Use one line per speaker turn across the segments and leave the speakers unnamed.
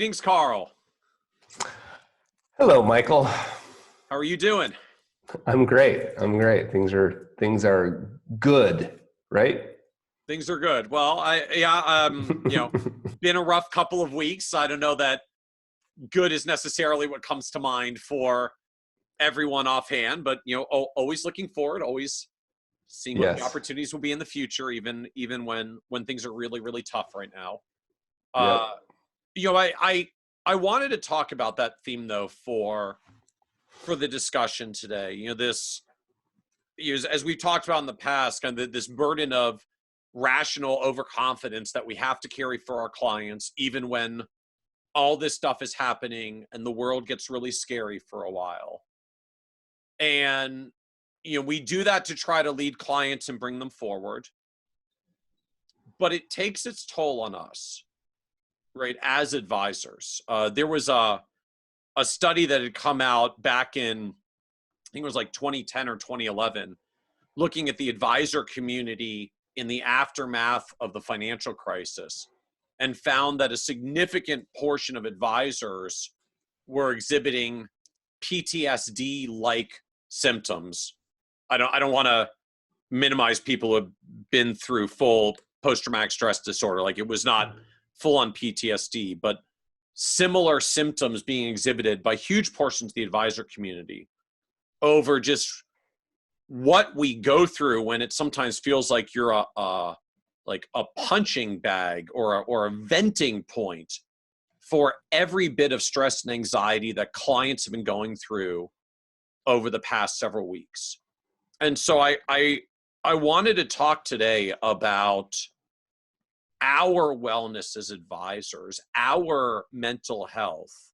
Greetings, Carl.
Hello, Michael.
How are you doing?
I'm great. Things are good, right?
Things are good. Well, been a rough couple of weeks. I don't know that good is necessarily what comes to mind for everyone offhand, but always looking forward, always seeing what the
Yes.
opportunities will be in the future, even when things are really, really tough right now.
Yep.
Uh, I wanted to talk about that theme though for the discussion today. As we've talked about in the past, kind of this burden of rational overconfidence that we have to carry for our clients, even when all this stuff is happening and the world gets really scary for a while. And, we do that to try to lead clients and bring them forward. But it takes its toll on us, right, as advisors. There was a study that had come out back in, I think it was like 2010 or 2011, looking at the advisor community in the aftermath of the financial crisis, and found that a significant portion of advisors were exhibiting PTSD-like symptoms. I don't want to minimize people who have been through full post-traumatic stress disorder. Like, it was not full-on PTSD, but similar symptoms being exhibited by huge portions of the advisor community over just what we go through when it sometimes feels like you're a punching bag or a venting point for every bit of stress and anxiety that clients have been going through over the past several weeks. And so I wanted to talk today about our wellness as advisors, our mental health,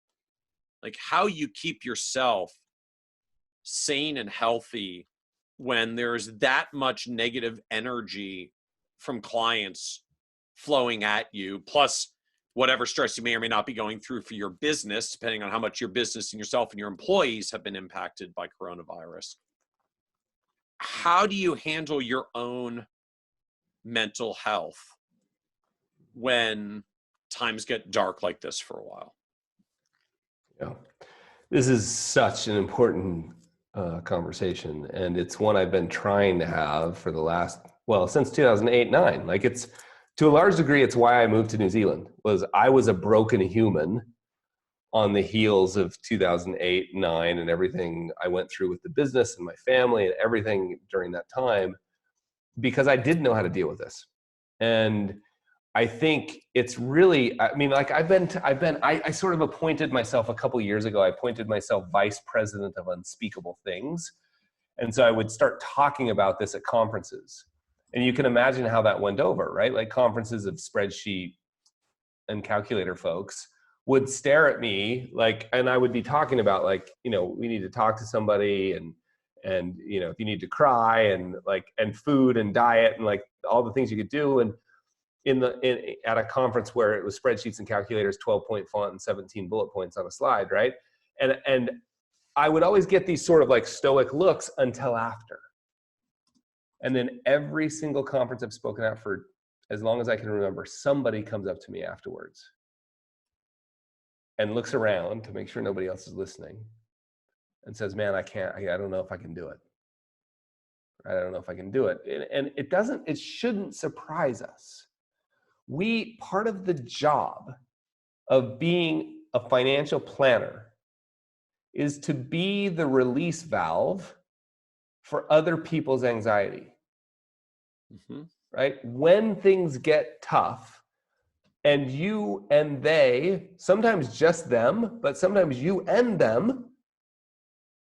like how you keep yourself sane and healthy when there's that much negative energy from clients flowing at you, plus whatever stress you may or may not be going through for your business, depending on how much your business and yourself and your employees have been impacted by coronavirus. How do you handle your own mental health when times get dark like this for a while?
Yeah. This is such an important conversation, and it's one I've been trying to have for the last, since 2008-9. Like, it's, to a large degree, it's why I moved to New Zealand. I was a broken human on the heels of 2008-9 and everything I went through with the business and my family and everything during that time, because I didn't know how to deal with this. And I think it's really, I sort of appointed myself a couple years ago. I appointed myself vice president of unspeakable things. And so I would start talking about this at conferences. And you can imagine how that went over, right? Like, conferences of spreadsheet and calculator folks would stare at me and I would be talking about we need to talk to somebody and if you need to cry and food and diet and all the things you could do. And at a conference where it was spreadsheets and calculators, 12-point font and 17 bullet points on a slide, right? And I would always get these sort of stoic looks until after. And then every single conference I've spoken at for as long as I can remember, somebody comes up to me afterwards and looks around to make sure nobody else is listening and says, man, I don't know if I can do it. I don't know if I can do it. And it shouldn't surprise us. Part of the job of being a financial planner is to be the release valve for other people's anxiety. Mm-hmm. Right? When things get tough, and you and they, sometimes just them, but sometimes you and them,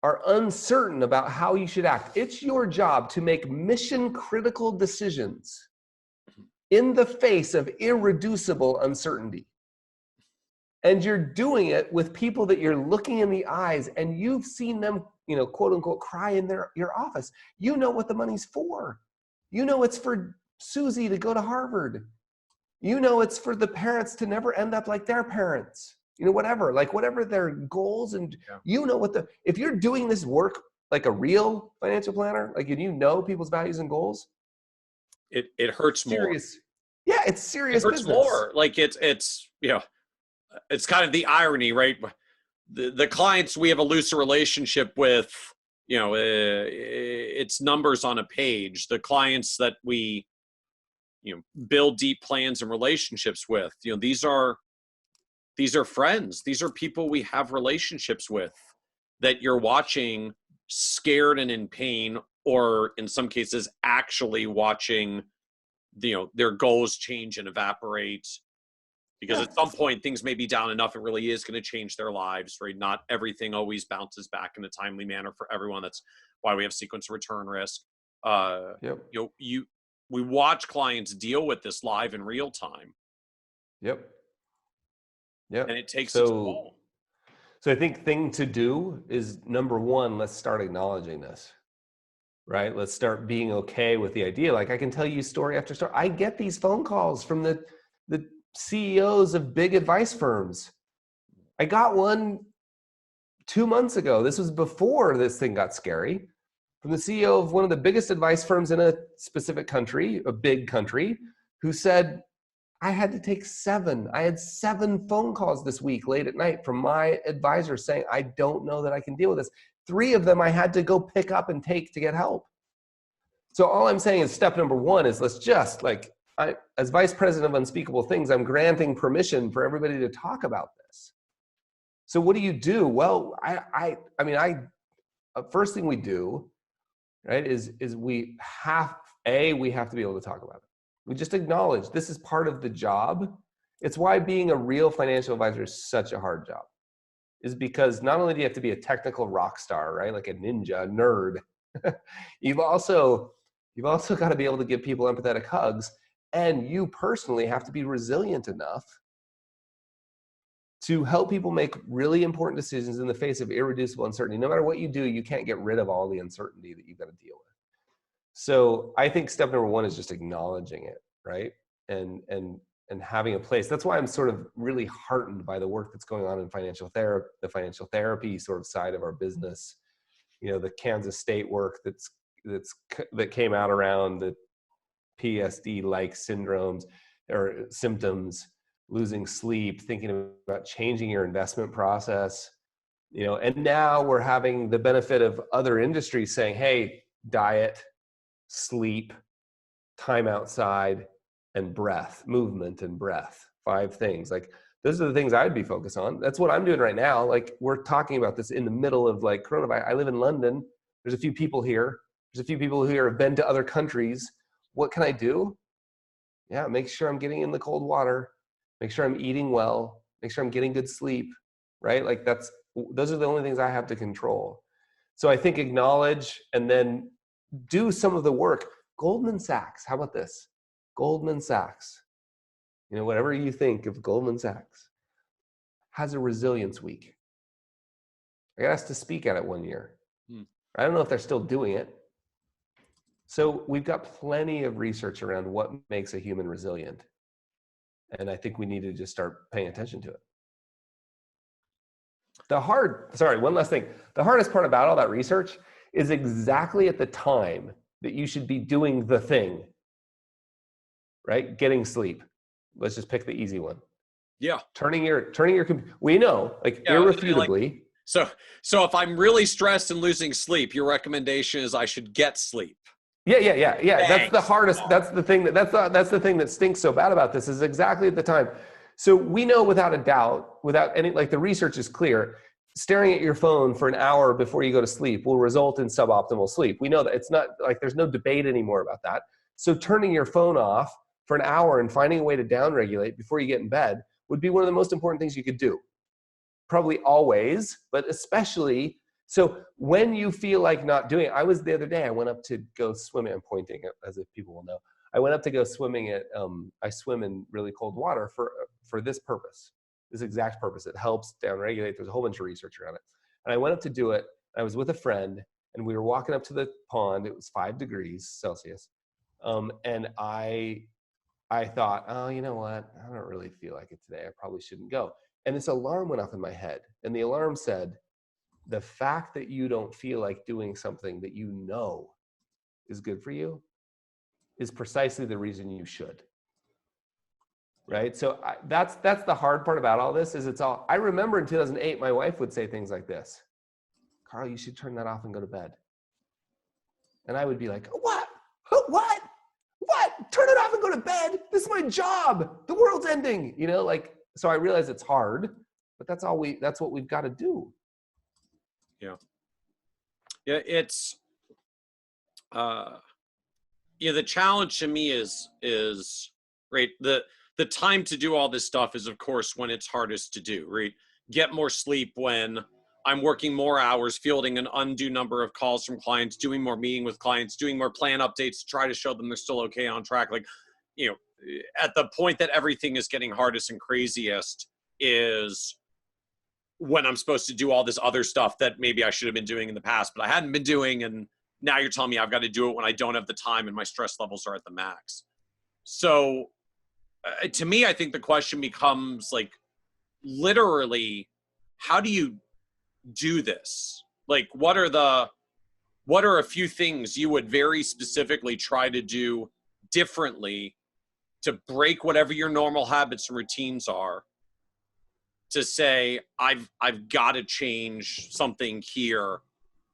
are uncertain about how you should act, it's your job to make mission critical decisions in the face of irreducible uncertainty. And you're doing it with people that you're looking in the eyes, and you've seen them, quote unquote, cry in your office. You know what the money's for. You know it's for Susie to go to Harvard. You know it's for the parents to never end up like their parents. Whatever their goals, and if you're doing this work like a real financial planner, people's values and goals,
it hurts more.
Yeah, it's serious
it hurts
business.
more. Like, it's it's kind of the irony, right? The clients we have a looser relationship with, it's numbers on a page. The clients that we, build deep plans and relationships with, these are friends. These are people we have relationships with that you're watching scared and in pain, or in some cases actually watching, their goals change and evaporate, because at some point things may be down enough it really is going to change their lives, right? Not everything always bounces back in a timely manner for everyone. That's why we have sequence return risk.
Yep.
We watch clients deal with this live in real time.
Yep. Yep.
And it takes its toll.
So I think thing to do is, number one, let's start acknowledging this, right? Let's start being okay with the idea. Like, I can tell you story after story. I get these phone calls from the CEOs of big advice firms. I got one 2 months ago. This was before this thing got scary. From the CEO of one of the biggest advice firms in a specific country, a big country, who said, I had 7 phone calls this week late at night from my advisors saying, I don't know that I can deal with this. 3 of them I had to go pick up and take to get help. So all I'm saying is, step number one is, let's just, like, as vice president of Unspeakable Things, I'm granting permission for everybody to talk about this. So what do you do? Well, first thing we do, right, is we have to be able to talk about it. We just acknowledge this is part of the job. It's why being a real financial advisor is such a hard job, is because not only do you have to be a technical rock star, right, like a ninja, a nerd, you've also got to be able to give people empathetic hugs, and you personally have to be resilient enough to help people make really important decisions in the face of irreducible uncertainty. No matter what you do, you can't get rid of all the uncertainty that you've got to deal with. So I think step number one is just acknowledging it, right? And having a place. That's why I'm sort of really heartened by the work that's going on in the financial therapy sort of side of our business. The Kansas State work that came out around the PSD-like syndromes or symptoms, losing sleep, thinking about changing your investment process, and now we're having the benefit of other industries saying, hey, diet, sleep, time outside, and breath, movement and breath, 5 things. Like, those are the things I'd be focused on. That's what I'm doing right now. Like, we're talking about this in the middle of like coronavirus. I live in London. There's a few people here. There's a few people who have been to other countries. What can I do? Yeah, make sure I'm getting in the cold water, make sure I'm eating well, make sure I'm getting good sleep, right? Like, those are the only things I have to control. So I think acknowledge and then do some of the work. Goldman Sachs, how about this? Goldman Sachs, whatever you think of Goldman Sachs, has a resilience week. I got asked to speak at it one year. I don't know if they're still doing it. So we've got plenty of research around what makes a human resilient. And I think we need to just start paying attention to it. One last thing. The hardest part about all that research is exactly at the time that you should be doing the thing, right? Getting sleep. Let's just pick the easy one.
Yeah.
Turning your, we know, like, irrefutably.
So if I'm really stressed and losing sleep, your recommendation is I should get sleep.
Yeah.
Thanks.
That's the hardest. That's the thing that stinks so bad about this, is exactly at the time. So we know without a doubt, without any, like, the research is clear, staring at your phone for an hour before you go to sleep will result in suboptimal sleep. We know that. It's not like there's no debate anymore about that. So turning your phone off for an hour and finding a way to downregulate before you get in bed would be one of the most important things you could do. Probably always, but especially. So when you feel like not doing it, the other day, I went up to go swimming. I'm pointing as if people will know. I went up to go swimming I swim in really cold water for this purpose, this exact purpose. It helps downregulate. There's a whole bunch of research around it. And I went up to do it. I was with a friend, and we were walking up to the pond. It was 5 degrees Celsius. And I thought, oh, you know what? I don't really feel like it today. I probably shouldn't go. And this alarm went off in my head. And the alarm said, the fact that you don't feel like doing something that you know is good for you is precisely the reason you should. right? So that's the hard part about all this is it's all, I remember in 2008, my wife would say things like this, Carl, you should turn that off and go to bed. And I would be like, what? What? What? Turn it off and go to bed. This is my job. The world's ending, you know, like, so I realize it's hard, but that's what we've got to do.
Yeah. Yeah. It's, the challenge to me is right. The time to do all this stuff is, of course, when it's hardest to do, right? Get more sleep when I'm working more hours, fielding an undue number of calls from clients, doing more meeting with clients, doing more plan updates to try to show them they're still okay on track. Like, at the point that everything is getting hardest and craziest is when I'm supposed to do all this other stuff that maybe I should have been doing in the past, but I hadn't been doing. And now you're telling me I've got to do it when I don't have the time and my stress levels are at the max. So to me, I think the question becomes like, literally, how do you do this? Like, what are a few things you would very specifically try to do differently to break whatever your normal habits and routines are, to say, I've got to change something here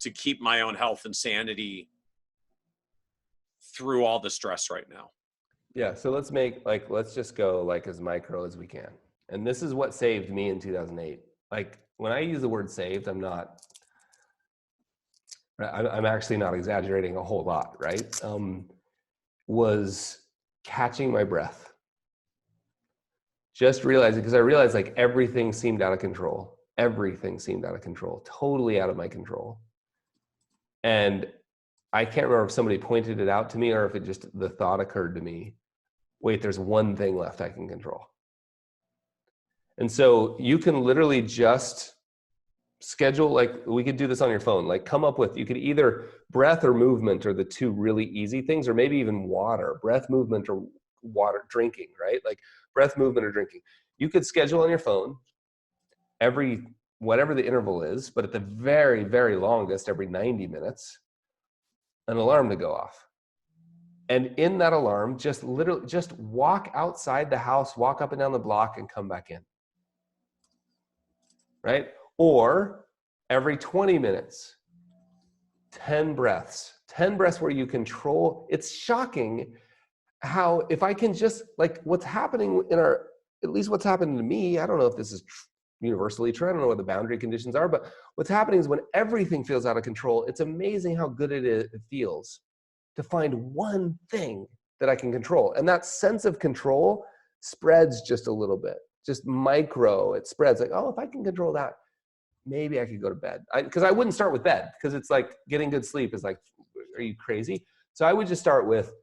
to keep my own health and sanity through all the stress right now?
Yeah. So let's just go like as micro as we can. And this is what saved me in 2008. Like when I use the word saved, I'm actually not exaggerating a whole lot, right? Was catching my breath. Just realizing, because I realized like everything seemed out of control. Everything seemed out of control, totally out of my control. And I can't remember if somebody pointed it out to me or if it just, the thought occurred to me, wait, there's one thing left I can control. And so you can literally just schedule, like we could do this on your phone, like come up with, you could either breath or movement are the two really easy things, or maybe even water, breath, movement, or water, drinking, right? Like breath, movement, or drinking. You could schedule on your phone whatever the interval is, but at the very, very longest, every 90 minutes, an alarm to go off. And in that alarm, just walk outside the house, walk up and down the block and come back in. Right? Or every 20 minutes, 10 breaths where you control. It's shocking how, if I can just, like what's happening at least what's happening to me, I don't know if this is universally true, I don't know what the boundary conditions are, but what's happening is when everything feels out of control, it's amazing how good it feels to find one thing that I can control. And that sense of control spreads just a little bit, just micro, it spreads like, oh, if I can control that, maybe I could go to bed. Because I wouldn't start with bed, because it's like getting good sleep is like, are you crazy? So I would just start with,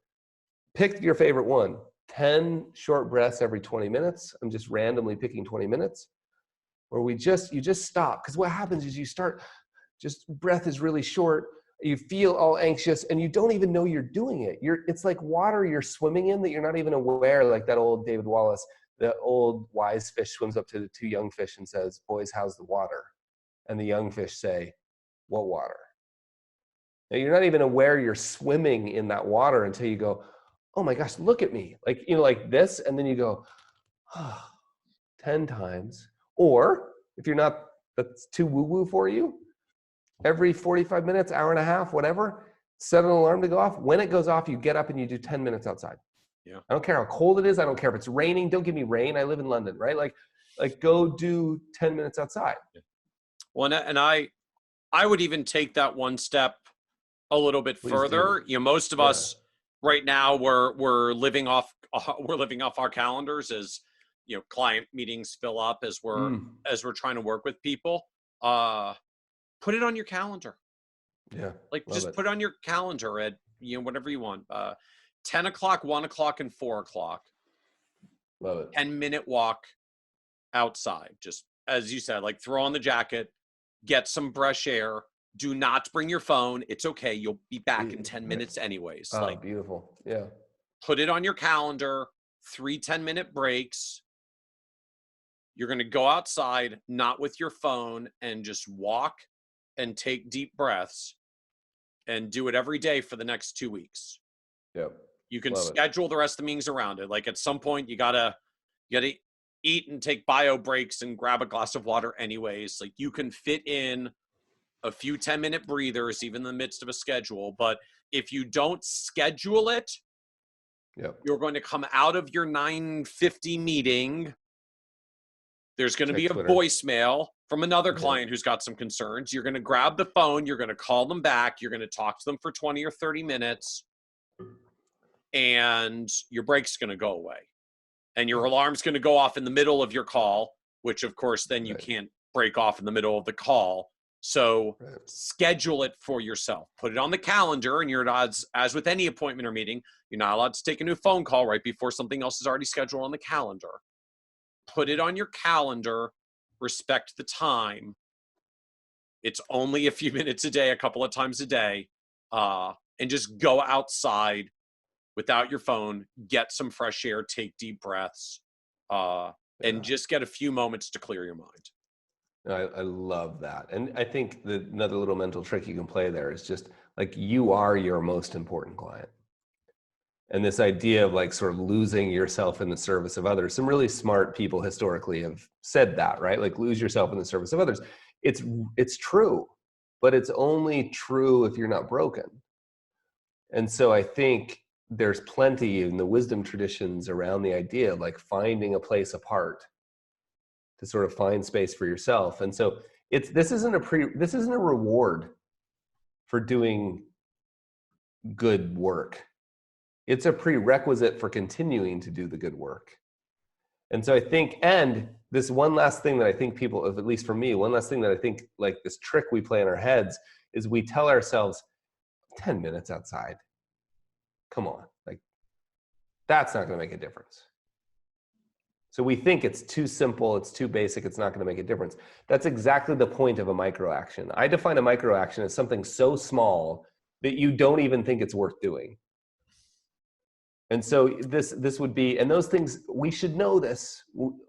pick your favorite one, 10 short breaths every 20 minutes. I'm just randomly picking 20 minutes. Or you just stop. Because what happens is breath is really short. You feel all anxious and you don't even know you're doing it. It's like water you're swimming in that you're not even aware, like that old David Wallace, the old wise fish swims up to the two young fish and says, boys, how's the water? And the young fish say, what water? Now you're not even aware you're swimming in that water until you go, oh my gosh, look at me. Like, like this. And then you go, 10 times. Or if you're not, that's too woo-woo for you, every 45 minutes, hour and a half, whatever, set an alarm to go off. When it goes off, you get up and you do 10 minutes outside.
Yeah.
I don't care how cold it is. I don't care if it's raining. Don't give me rain. I live in London, right? Like go do 10 minutes outside.
Well, and I would even take that one step a little bit further. Most of us right now, we're living off our calendars as, client meetings fill up as we're trying to work with people. Put it on your calendar.
Yeah.
Like just put it on your calendar at, whatever you want. 10 o'clock, 1 o'clock, and 4 o'clock.
Love it.
10-minute walk outside. Just as you said, like throw on the jacket, get some fresh air. Do not bring your phone. It's okay. You'll be back in 10 minutes anyways.
Oh, beautiful. Yeah.
Put it on your calendar, 3 10-minute breaks. You're going to go outside, not with your phone, and just walk and take deep breaths and do it every day for the next 2 weeks.
Yep.
You can schedule the rest of the meetings around it. Like at some point you gotta You got to eat and take bio breaks and grab a glass of water anyways. Like, you can fit in a few 10-minute breathers even in the midst of a schedule, but if you don't schedule it,
Yep.
you're going to come out of your 9:50 meeting. There's going to be a
Twitter.
voicemail from another client who's got some concerns. You're going to grab the phone, you're going to call them back, you're going to talk to them for 20 or 30 minutes, and your break's going to go away. And your alarm's going to go off in the middle of your call, which of course then you can't break off in the middle of the call. So schedule it for yourself. Put it on the calendar, and you're not, as with any appointment or meeting, you're not allowed to take a new phone call right before something else is already scheduled on the calendar. Put it on your calendar, respect the time. It's only a few minutes a day, a couple of times a day, and just go outside without your phone, get some fresh air, take deep breaths, and just get a few moments to clear your mind.
I love that. And I think another little mental trick you can play there is just like, you are your most important client. And this idea of like sort of losing yourself in the service of others. Some really smart people historically have said that, right? Like, lose yourself in the service of others. It's true, but it's only true if you're not broken. And so I think there's plenty in the wisdom traditions around the idea of like finding a place apart to sort of find space for yourself. And so this isn't a reward for doing good work. It's a prerequisite for continuing to do the good work. And so I think, and this one last thing that I think people, at least for me, one last thing that I think, like this trick we play in our heads, is we tell ourselves 10 minutes outside. Come on, like, that's not going to make a difference. So we think it's too simple, it's too basic, it's not going to make a difference. That's exactly the point of a micro action. I define a micro action as something so small that you don't even think it's worth doing. And so this would be, and those things, we should know this.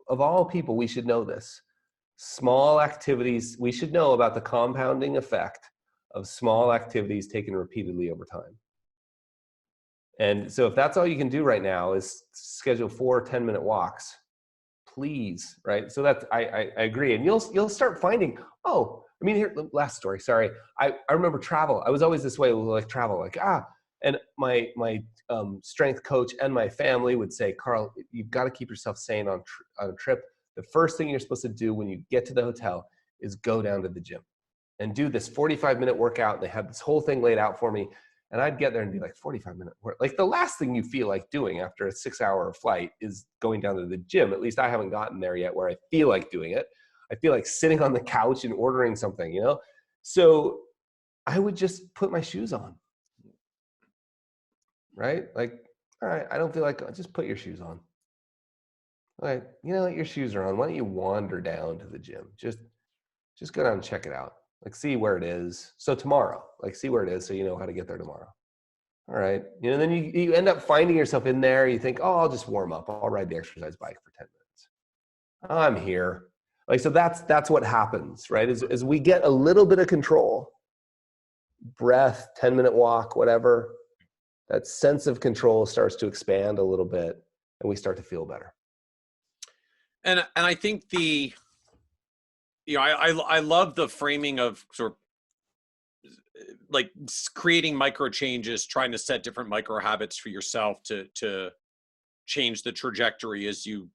Of all people, we should know this. Small activities, we should know about the compounding effect of small activities taken repeatedly over time. And so if that's all you can do right now is schedule 4 10-minute walks, please, right? So that's, I agree. And you'll start finding, here, last story, sorry. I remember travel. I was always this way with like travel, and my strength coach and my family would say, Carl, you've got to keep yourself sane on a trip. The first thing you're supposed to do when you get to the hotel is go down to the gym and do this 45-minute workout. They had this whole thing laid out for me. And I'd get there and be like, 45-minute work. Like, the last thing you feel like doing after a 6-hour flight is going down to the gym. At least I haven't gotten there yet where I feel like doing it. I feel like sitting on the couch and ordering something, you know? So I would just put my shoes on, right? Like, all right, I don't feel like, just put your shoes on. All right, your shoes are on. Why don't you wander down to the gym? Just go down and check it out. Like, see where it is. So tomorrow, like, see where it is so you know how to get there tomorrow. All right. Then you end up finding yourself in there. You think, I'll just warm up. I'll ride the exercise bike for 10 minutes. I'm here. Like, so that's what happens, right? As we get a little bit of control, breath, 10-minute walk, whatever, that sense of control starts to expand a little bit, and we start to feel better.
And I think I love the framing of sort of like creating micro changes, trying to set different micro habits for yourself to change the trajectory as you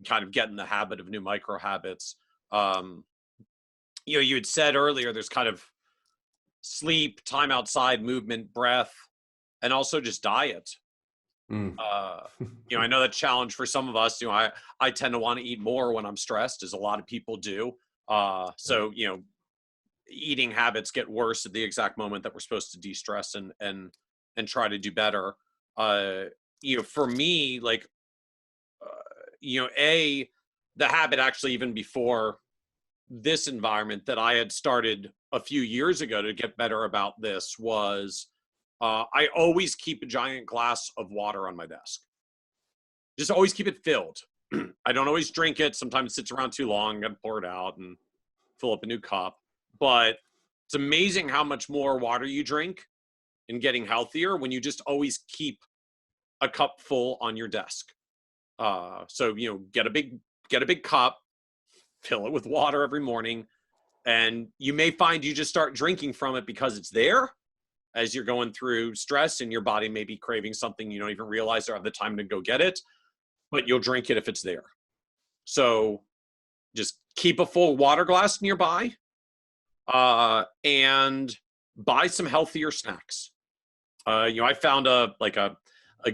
kind of get in the habit of new micro habits. You had said earlier, there's kind of sleep, time outside, movement, breath, and also just diet. I know that challenge for some of us. I tend to want to eat more when I'm stressed, as a lot of people do. So eating habits get worse at the exact moment that we're supposed to de-stress and try to do better. For me, like, the habit actually, even before this environment, that I had started a few years ago to get better about this was I always keep a giant glass of water on my desk. Just always keep it filled. I don't always drink it. Sometimes it sits around too long. I pour it out and fill up a new cup. But it's amazing how much more water you drink in getting healthier when you just always keep a cup full on your desk. So, get a big cup, fill it with water every morning, and you may find you just start drinking from it because it's there as you're going through stress, and your body may be craving something you don't even realize or have the time to go get it, but you'll drink it if it's there. So just keep a full water glass nearby, and buy some healthier snacks. I found a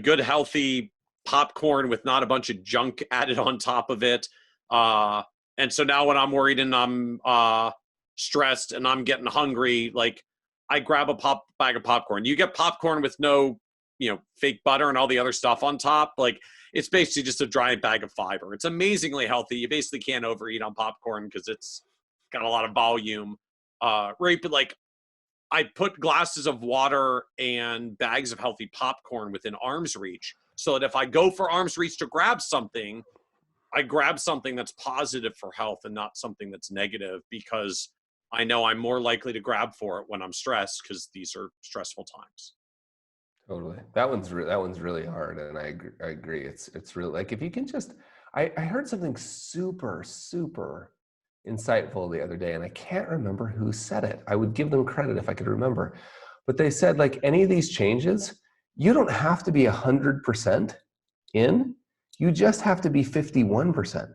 good healthy popcorn with not a bunch of junk added on top of it. And so now when I'm worried and I'm stressed and I'm getting hungry, like, I grab a bag of popcorn. You get popcorn with no, fake butter and all the other stuff on top. Like, it's basically just a giant bag of fiber. It's amazingly healthy. You basically can't overeat on popcorn because it's got a lot of volume. Right, but like, I put glasses of water and bags of healthy popcorn within arm's reach, so that if I go for arm's reach to grab something, I grab something that's positive for health and not something that's negative, because I know I'm more likely to grab for it when I'm stressed, because these are stressful times.
Totally. That one's really hard, and I agree. It's really, like, if you can just, I heard something super super insightful the other day, and I can't remember who said it. I would give them credit if I could remember, but they said, like, any of these changes, you don't have to be 100% in. You just have to be 51%.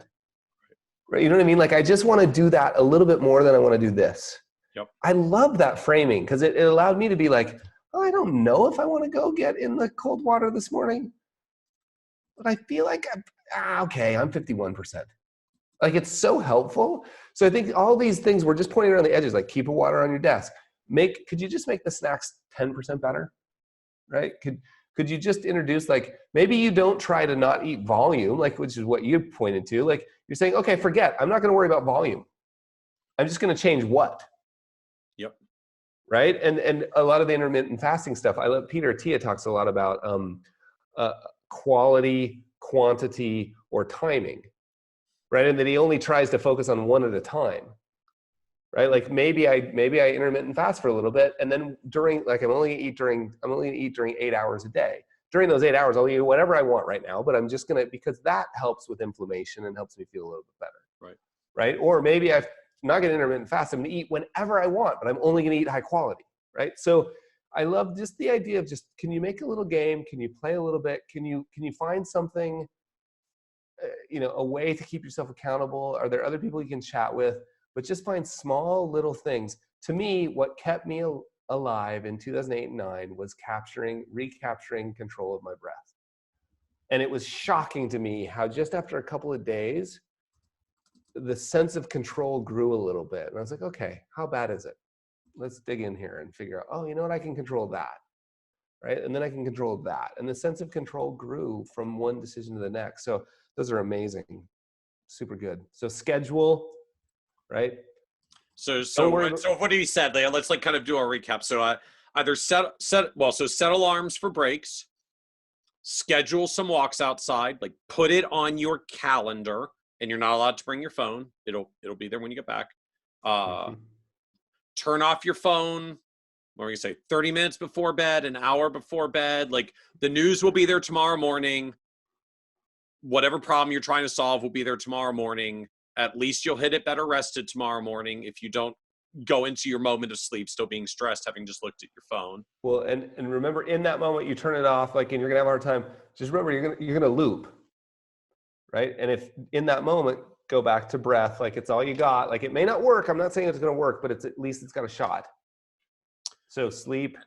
Right? You know what I mean? Like, I just want to do that a little bit more than I want to do this.
Yep.
I love that framing, because it allowed me to be like, oh, I don't know if I want to go get in the cold water this morning, but I feel like okay, I'm 51%. Like, it's so helpful. So I think all these things, we're just pointing around the edges, like, keep a water on your desk. Could you just make the snacks 10% better? Right? Could you just introduce, like, maybe you don't try to not eat volume, like, which is what you pointed to. Like, you're saying, okay, forget, I'm not going to worry about volume. I'm just going to change what?
Yep.
Right? And a lot of the intermittent fasting stuff, I love, Peter Attia talks a lot about quality, quantity, or timing. Right? And that he only tries to focus on one at a time. Right? Like, maybe I intermittent fast for a little bit, and then during, like, I'm only gonna eat during 8 hours a day. During those 8 hours, I'll eat whatever I want right now, but I'm just gonna, because that helps with inflammation and helps me feel a little bit better.
Right.
Right? Or maybe I'm not gonna intermittent fast. I'm gonna eat whenever I want, but I'm only gonna eat high quality. Right? So I love just the idea of, just, can you make a little game? Can you play a little bit? Can you find something, a way to keep yourself accountable? Are there other people you can chat with? But just find small little things. To me, what kept me alive in 2008 and 9 was recapturing control of my breath. And it was shocking to me how just after a couple of days, the sense of control grew a little bit. And I was like, okay, how bad is it? Let's dig in here and figure out, oh, you know what? I can control that. Right? And then I can control that. And the sense of control grew from one decision to the next. So those are amazing. Super good. So schedule, right?
So what he said, let's, like, kind of do a recap. So either set alarms for breaks, schedule some walks outside, like, put it on your calendar, and you're not allowed to bring your phone. It'll be there when you get back. Turn off your phone, what are we gonna say, 30 minutes before bed, an hour before bed. Like, the news will be there tomorrow morning. Whatever problem you're trying to solve will be there tomorrow morning. At least you'll hit it better rested tomorrow morning, if you don't go into your moment of sleep still being stressed, having just looked at your phone.
Well, and remember, in that moment, you turn it off, like, and you're gonna have a hard time. Just remember, you're gonna loop, right? And if in that moment, go back to breath, like, it's all you got. Like, it may not work. I'm not saying it's gonna work, but at least it's got a shot. So sleep,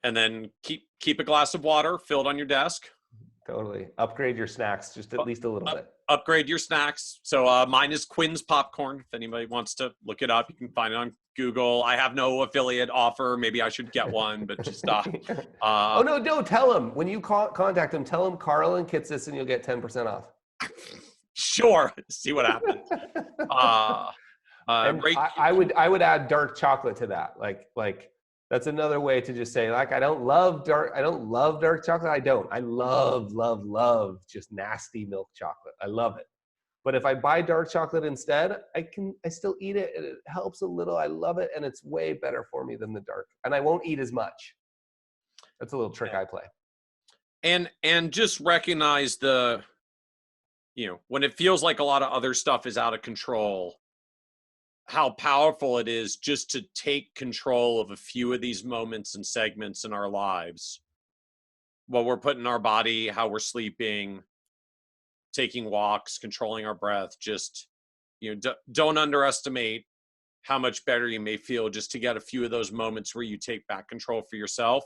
and then keep a glass of water filled on your desk.
Totally. Upgrade your snacks just at least a little bit.
Upgrade your snacks. So mine is Quinn's Popcorn. If anybody wants to look it up, you can find it on Google. I have no affiliate offer. Maybe I should get one, but just
oh, no, tell them. When you contact them, tell them Carl and Kitces, and you'll get 10% off.
Sure. See what happens.
I would add dark chocolate to that. Like that's another way to just say, like, I don't love dark chocolate. I love just nasty milk chocolate. I love it. But if I buy dark chocolate instead, I still eat it, and it helps a little. I love it, and it's way better for me than the dark. And I won't eat as much. That's a little trick I play.
And just recognize when it feels like a lot of other stuff is out of control, how powerful it is just to take control of a few of these moments and segments in our lives, what we're putting in our body, how we're sleeping, taking walks, controlling our breath. Just, don't underestimate how much better you may feel just to get a few of those moments where you take back control for yourself,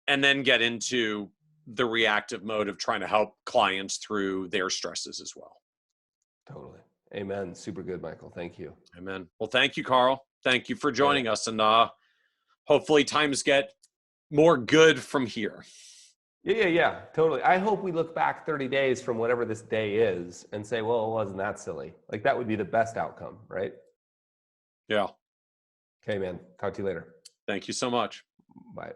and then get into the reactive mode of trying to help clients through their stresses as well.
Totally. Amen. Super good, Michael. Thank you.
Amen. Well, thank you, Carl. Thank you for
All right.
joining us. And hopefully times get more good from here.
Yeah. Totally. I hope we look back 30 days from whatever this day is and say, well, it wasn't that silly. Like that would be the best outcome, right?
Yeah.
Okay, man. Talk to you later.
Thank you so much.
Bye.